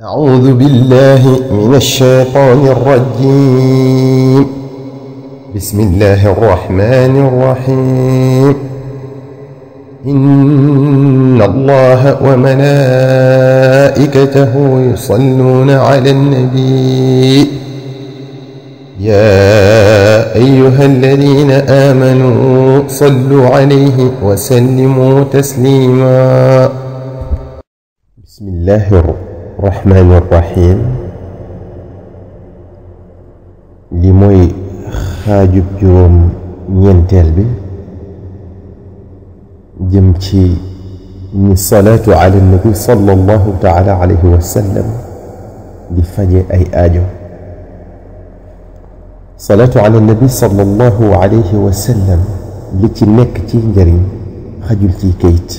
أعوذ بالله من الشيطان الرجيم. بسم الله الرحمن الرحيم. إن الله وملائكته يصلون على النبي يا أيها الذين آمنوا صلوا عليه وسلموا تسليما. بسم الله الرحمن الرحيم. li mooy xaajub juróom ñeenteel bi jëm ci ni salaatu ala nabi sallallahu taala alayhi wa sallam di faje ay aajo. salaatu ala nabi sallallahu alayhi wa sallam li ci nekk ci njëriñ xajul ci kayit.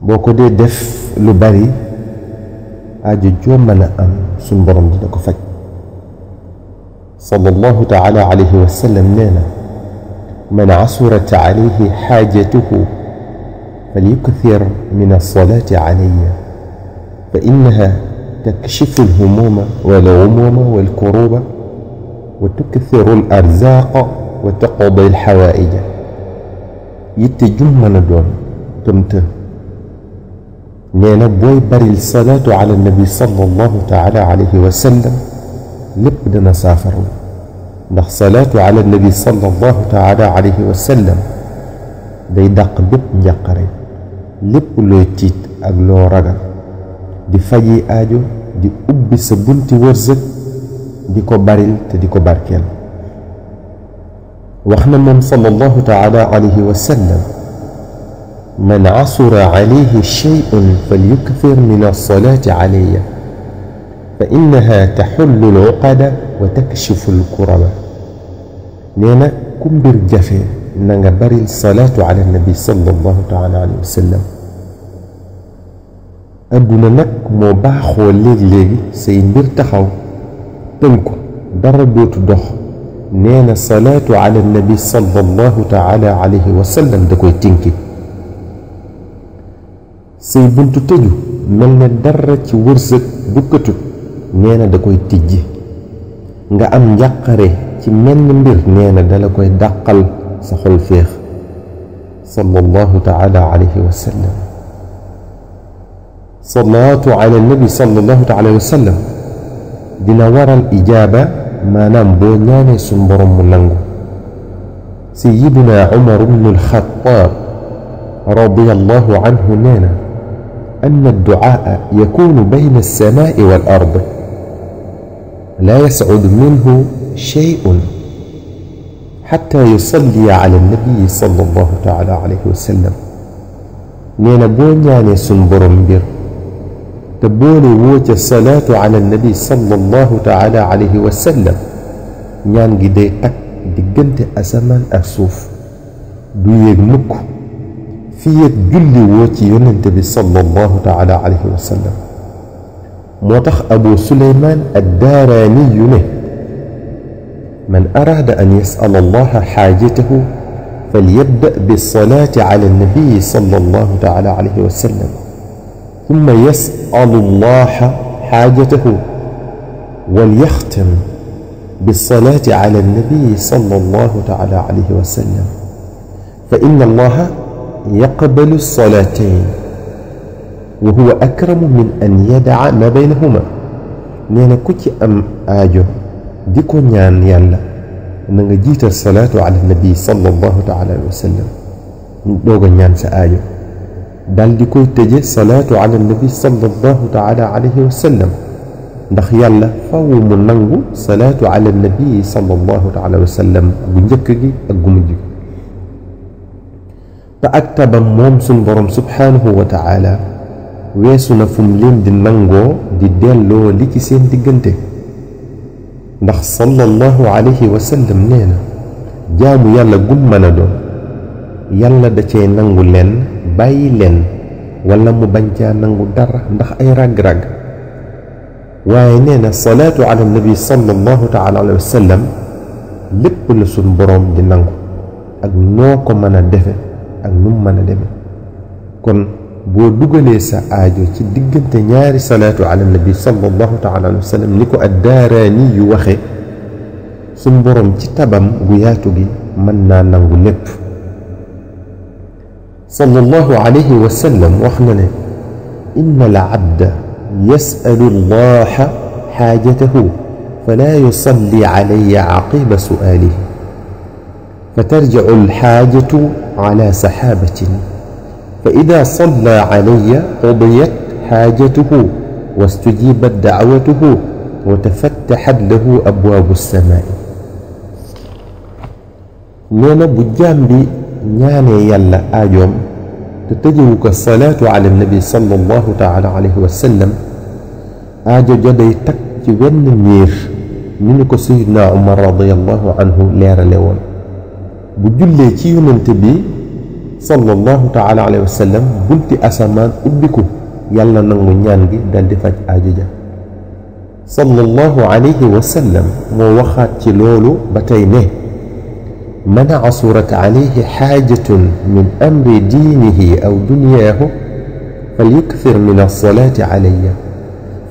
boo ko dee def lu bari aajo joo mën a am suñ borom dina ko faj. sallallahu taala alayhi wa sallam nee na man casurat alayhi xaajatuhu falyukthir min alsalaati calaya fa innaha takshifu alhumuuma walgumuuma walkuruuba wa tukthiru alarzaaqa wa taqdi alxawaaija. yitte jum mën a doon tëmtë nee na booy baril salaatu ala nabi sallallahu taala alayhi wa sallam lépp dana saafaru ndax salaatu ala nabi sallallahu taala alayhi wa sallam day dàq bépp njàqare, lépp looy tiit ak loo ragal, di faji aajo, di ubbi sa bunti wërsëg, di ko baril te di ko barkeel. wax na moom sallallahu taala alayhi wa sallam man casura calayhi shay'un falyukthir min alsalaati calaya fa innaha taxullu alcuqada wa takshifu alkuraba. nee na ku mbir jafe na nga baril salaatu ala nabi sallallahu taala alayhi wa sallam. adduna nag moo baaxoo léeg-léegi say mbir taxaw tënku dara dootu dox. nee na salaatu ala nabi sallallahu taala alayhi wa sallam da koy tinki. say buntu tëju mel ne dara ci wërsëg bukkatut nee na da koy tijji. nga am njàqare ci menn mbir nee na dala koy dàqal sa xol féex. sallallahu taala alayhi wa sallam. salaatu ala nabi sallallahu taala alayhi wa sallam dina waral ijaaba, maanaam boo ñaanee suñ borom mu nangu. sayyiduna Umar ibn al-Khattab radiyallahu anhu nee na أن الدعاء يكون بين السماء والأرض لا يسعد منه شيء حتى يصلي على النبي صلى الله تعالى عليه وسلم. نينا بو ñaane sun borom mbir te boole woo ca salaatu ala nabi sallallahu taala alayhi wa sallam ñaan gi day takk diggante asamaan ak suuf du yéeg mukk fii ak julli woo ci yonente bi sallallahu taala alayhi wa sallam. moo tax abu suleymaan addaaraaniyu ne man araada an yas'ala allaha xaajatahu falyabda bisalaati ala nabii sallallahu taala alayhi wa sallam thumma yas'alu allaha xaajatahu walyaxtam bisalaati ala nabii sallallahu taala alayhi wa sallam fa inna allaha yaqbalu salaatayn wa huwa akramu min an yadaca ma baynahuma. nee na ku ci am aajo di ko ñaan yàlla na nga jiital salaatu ala nabi sallallahu taala alayhi wa sallam doog a ñaan sa aajo dal di koy tëje salaatu ala nabi sallallahu taala alayhi wa sallam ndax yàlla faw mu nangu salaatu ala nabi sallallahu taala alayhi wa sallam gu njëkk gi ak gu mujj gi. te ak tabam moom suñ borom subhaanahu wa taala weesu na fu mu leen di nangoo di delloo li ci seen diggante. ndax sallallahu alayhi wa sallam nee na jaamu yàlla gum mën a doon yàlla da cee nangu leen bàyyi leen wala mu bañ caa nangu dara ndax ay ràgg-ràgg. waaye nee na salaatu ala nabi sallallahu taala alayhi wa sallam lépp la suñ borom di nangu ak noo ko mën a defe ak nu mu mën a deme. kon boo dugalee sa aajo ci diggante ñaari salaatu ala nabi sallallahu taala alayhi wa sallam ni ko ad-Daaraani yu waxe suñ boroom ci tabam gu yaatu gi mën naa nangu lépp. sallallahu alayhi wa sallam wax na ne inna al abda yasalu allaha xaajatahu fala yusalli alayya aqiba su'aalihi fatarjicu alxaajatu ala saxaabatin fa ida salla alayya qudiyat xaajatuhu wastujibat dacwatuhu wa tafattaxat lahu abwaabu alsamaai. nee na bu jaam bi ñaanee yàlla aajoom te tëjewu ko salaatu ala nabi sallallahu taala alayhi wa sallam aajo ja day takk ci wenn miir ni ñu ko sayidna Umar radiyallahu anhu leerale woon. bu jullee ci yonent bi sallallahu taala alayhi wa sallam bunti asamaan ubbiku yàlla nangu ñaan gi dal di faj aajo ja. sallallahu alayhi wa sallam moo waxaat ci loolu ba tey ne man asurat alayhi xaajatun min amri diinihi aw dunyaahu falyukthir min alsalaati alayya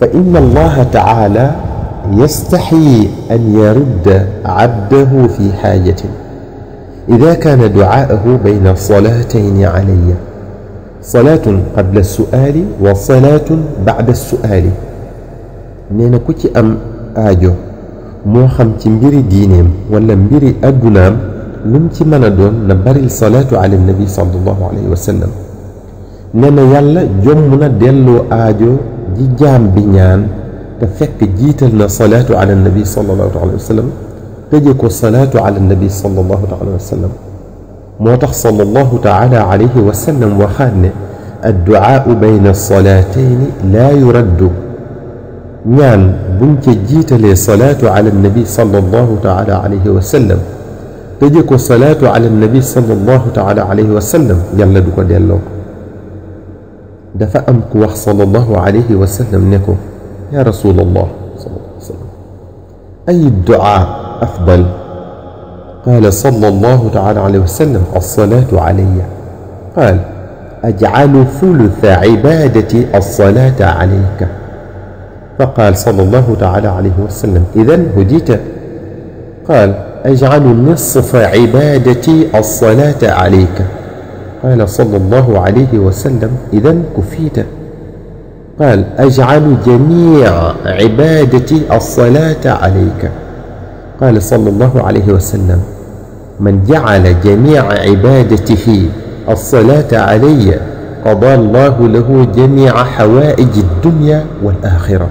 fa inna allaha taala yastaxyi an yarudda cabdahu fi xaajatin ida kaana ducaahu bayna salatayni alayya salaatun qabla alsu'aali wa salaatun bacda alsu'aali. nee na ku ci am aajo moo xam ci mbiri diineem wala mbiri addunaam lum ci mën a doon na baril salaatu ala nabi sallallahu alayhi wa sallam. nee na yàlla jomm na delloo aajo ji jaam bi ñaan te fekk jiital na salaatu ala nabi sallallahu alayhi wa sallam tëje ko salaatu ala nabi sallallahu alayhi wa sallam. moo tax sallallahu taala alayhi wa sallam waxaat ne adduaau bayna salaatayni laa yuraddu. ñaan buñ ca jiitalee salaatu ala nabi sallallahu taala alayhi wa sallam tëje ko salaatu ala nabi sallallahu taala alayhi wa sallam yàlla du ko delloo. dafa am ku wax sallallahu alayhi wa sallam ne ko yaa rasulallah sallallahu alayhi wa sallam ay duaa afdal qaala sallallahu taala alayhi wa sallam alsalaatu alayya qaal ajcalu thulutha cibaadati alsalaata alayka فقال صلى الله تعالى عليه وسلم إذن هديت. قال أجعل نصف عبادتي الصلاة عليك. قال صلى الله عليه وسلم إذن كفيت. قال أجعل جميع عبادتي الصلاة عليك. قال صلى الله عليه وسلم من جعل جميع عبادته الصلاة علي قضى الله له جميع حوائج الدنيا والآخرة.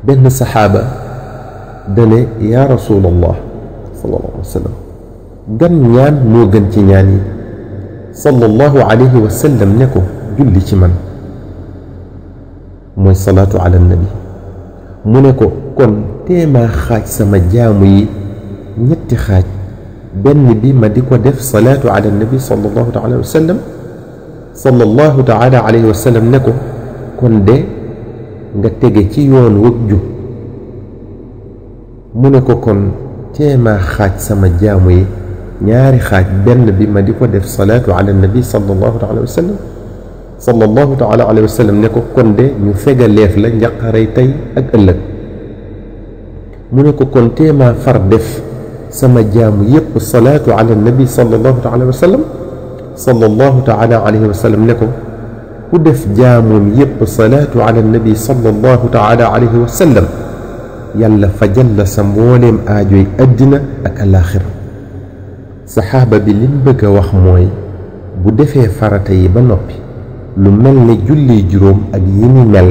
benn saxaaba dane yaa rasulallah sallallahu alayhi wa sallam gan ñaan moo gën ci ñaan yi. sallallahu alayhi wa sallam ne ko julli ci man mooy salaatu ala nabi. mu ne ko kon téemaa xaaj sama jaamu yi ñetti xaaj benn bi ma di ko def salaatu ala nabi sallallahu alayhi wa sallam. sallallahu taala alayhi wa sallam ne ko kon de nga tege ci yoon wëg jub. mu ne ko kon téemaa xaaj sama jaamu yi ñaari xaaj benn bi ma di ko def salaatu ala nabi sallallahu taala alayhi wa sallam. sallallahu taala alayhi wa sallam ne ko kon de ñu fegaleef la njaqaray tey ak ëllëg. mu ne ko kon téemaa far def sama jaamu yépp salaatu ala nabi sallallahu taala alayhi wa sallam. sallallahu taala alayhi wa sallam ne ko ku def jaamoom yépp salaatu ala nabi sallallahu taala alayhi wa sallam yàlla fajal la sa mbooleem aajoy addina ak alaaxira. saxaaba bi lim bëgg a wax mooy bu defee farata yi ba noppi lu mel ne julli juróom ak yi ni mel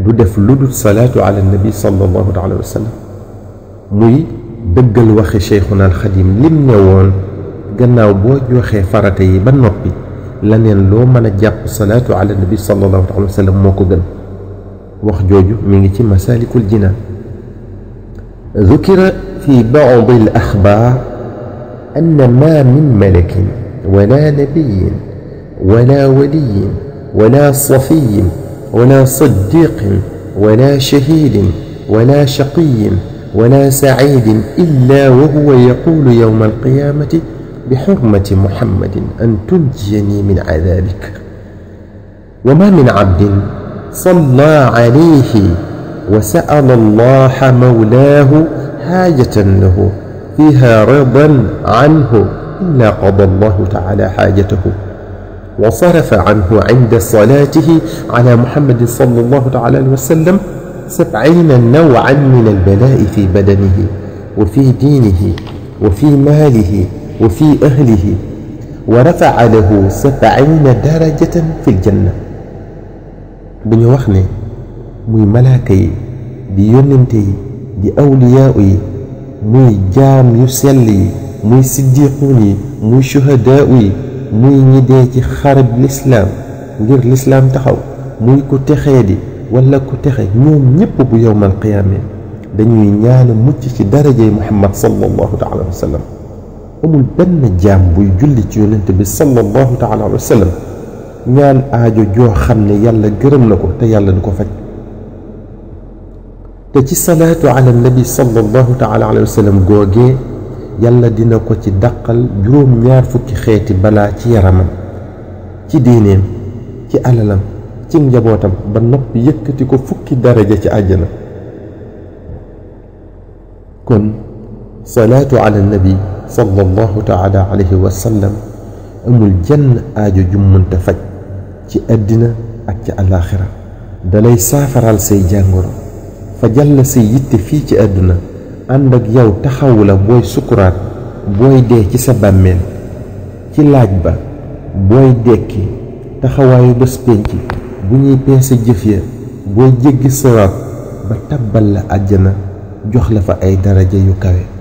du def lu dul salaatu ala nabi sallallahu alayhi wa sallam. muy dëggal waxi cheikhuna alxadim lim ne woon gannaaw boo joxee farata yi ba noppi laneen loo mën a jàpp salaatu ala nabi sallallahu alayhi wa sallam moo ko gën. wax jooju mi ngi ci masaalikul jinaan. ذكر في بعض الأخبار أن ما من ملك ولا نبي ولا ولي ولا صفي ولا صديق ولا شهيد ولا شقي ولا سعيد إلا وهو يقول يوم القيامة بحرمة محمد أن تنجيني من عذابك. وما من عبد صلى عليه وسأل الله مولاه حاجة له فيها رضا عنه إلا قضى الله تعالى حاجته وصرف عنه عند صلاته على محمد صلى الله عليه وسلم 70 نوعا من البلاء في بدنه وفي دينه وفي ماله وفي أهله، ورفع له 70 درجة في الجنة. بني وخني موي ملاكي دي يوننتي دي أولياء موي جام يسلي موي صديقوني موي شهداء موي ñi dé ci xarab l'islam ngir l'islam taxaw muy ko texé di wala ko texé ñoom ñépp bu yowmal qiyamé dañuy ñaan mucc ci darajay Muhammad sallallahu ta'ala wa sallam. amul benn jaam buy julli ci yonent bi sallallahu ta'ala wa sallam ñaan aajo joo xam ne yàlla gërëm na ko te yàlla du ko faj. te ci salaatu ala nabi sallallahu ta'ala alayhi wa sallam googee yàlla dina ko ci dàqal juróom-ñaar fukki xeeti balaa ci yaramam ci diineem ci alalam ci njabootam ba noppi yëkkati ko fukki daraja ci àjjana. kon salaatu ala nabi sallallahu ta'ala alayhi wa sallam amul jenn aajo ju mënta faj ci àddina ak ci àllaaxira. dalay saafaral say jàngoro fajal la say yitte fii ci àdduna ànd ak yow taxawu la booy sukuraat booy dee ci sa bàmmeel ci laaj ba booy dekki taxawaayu bés penc bu ñuy peese jëf ya booy jéggi siraat ba tabbal la àjjana jox la fa ay daraja yu kawe.